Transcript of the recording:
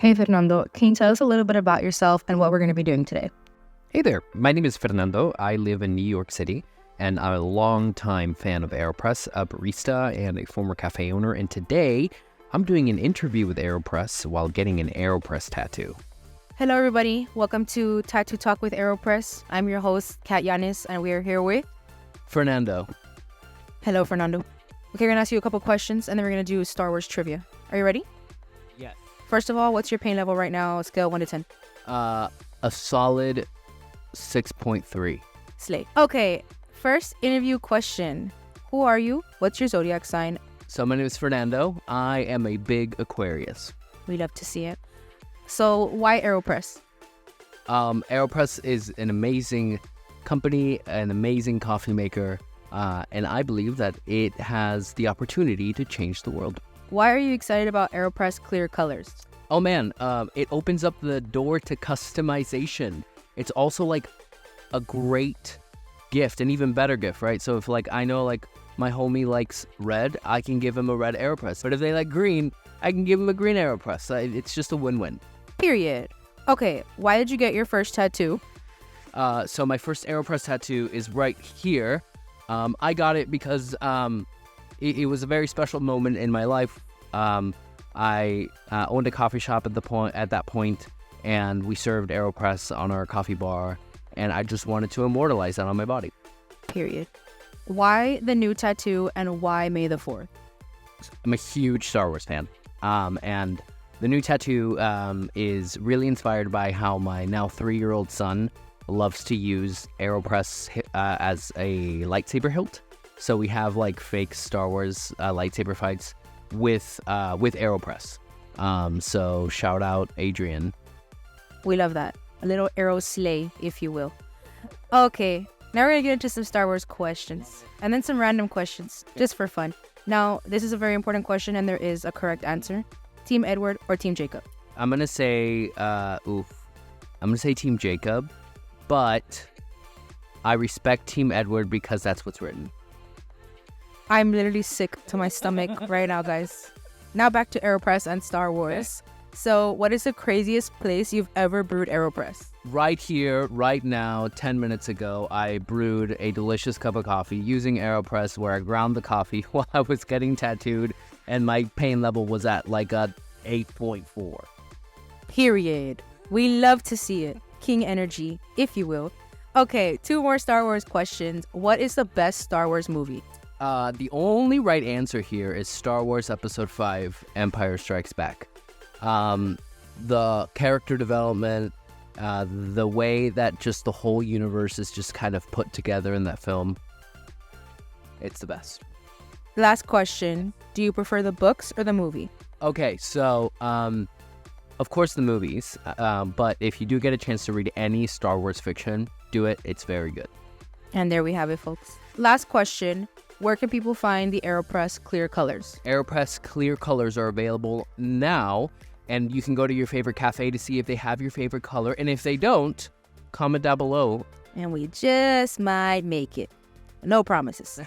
Hey, Fernando, can you tell us a little bit about yourself and what we're going to be doing today? Hey there, my name is Fernando. I live in New York City, and I'm a longtime fan of AeroPress, a barista and a former cafe owner. And today, I'm doing an interview with AeroPress while getting an AeroPress tattoo. Hello, everybody. Welcome to Tattoo Talk with AeroPress. I'm your host, Catalina Yanez, and we are here with Fernando. Hello, Fernando. Okay, we're going to ask you a couple questions, and then we're going to do Star Wars trivia. Are you ready? Yes. First of all, what's your pain level right now? Scale 1 to 10. A solid 6.3. Slay. Okay, first interview question. Who are you? What's your zodiac sign? So my name is Fernando. I am a big Aquarius. We love to see it. So why AeroPress? AeroPress is an amazing company, an amazing coffee maker, and I believe that it has the opportunity to change the world. Why are you excited about AeroPress Clear Colors? Oh man, it opens up the door to customization. It's also like a great gift, an even better gift, right? So if I know my homie likes red, I can give him a red AeroPress. But if they like green, I can give him a green AeroPress. It's just a win-win. Period. Okay, why did you get your first tattoo? So my first AeroPress tattoo is right here. I got it because it was a very special moment in my life. I owned a coffee shop at that point, and we served AeroPress on our coffee bar, and I just wanted to immortalize that on my body. Period. Why the new tattoo, and why May the 4th? I'm a huge Star Wars fan, and the new tattoo is really inspired by how my now 3-year-old son loves to use AeroPress as a lightsaber hilt. So we have fake Star Wars lightsaber fights with AeroPress. So shout out Adrian. We love that. A little arrow slay, if you will. Okay, now we're gonna get into some Star Wars questions, and then some random questions, just for fun. Now, this is a very important question, and there is a correct answer. Team Edward or Team Jacob? I'm gonna say, Team Jacob, but I respect Team Edward because that's what's written. I'm literally sick to my stomach right now, guys. Now back to AeroPress and Star Wars. So, what is the craziest place you've ever brewed AeroPress? Right here, right now, 10 minutes ago, I brewed a delicious cup of coffee using AeroPress where I ground the coffee while I was getting tattooed, and my pain level was at a 8.4. Period. We love to see it. King energy, if you will. Okay, 2 more Star Wars questions. What is the best Star Wars movie? The only right answer here is Star Wars Episode 5, Empire Strikes Back. The character development, the way that just the whole universe is just kind of put together in that film, it's the best. Last question. Do you prefer the books or the movie? Okay, so, of course the movies, but if you do get a chance to read any Star Wars fiction, do it. It's very good. And there we have it, folks. Last question. Where can people find the AeroPress Clear Colors? AeroPress Clear Colors are available now, and you can go to your favorite cafe to see if they have your favorite color. And if they don't, comment down below. And we just might make it. No promises.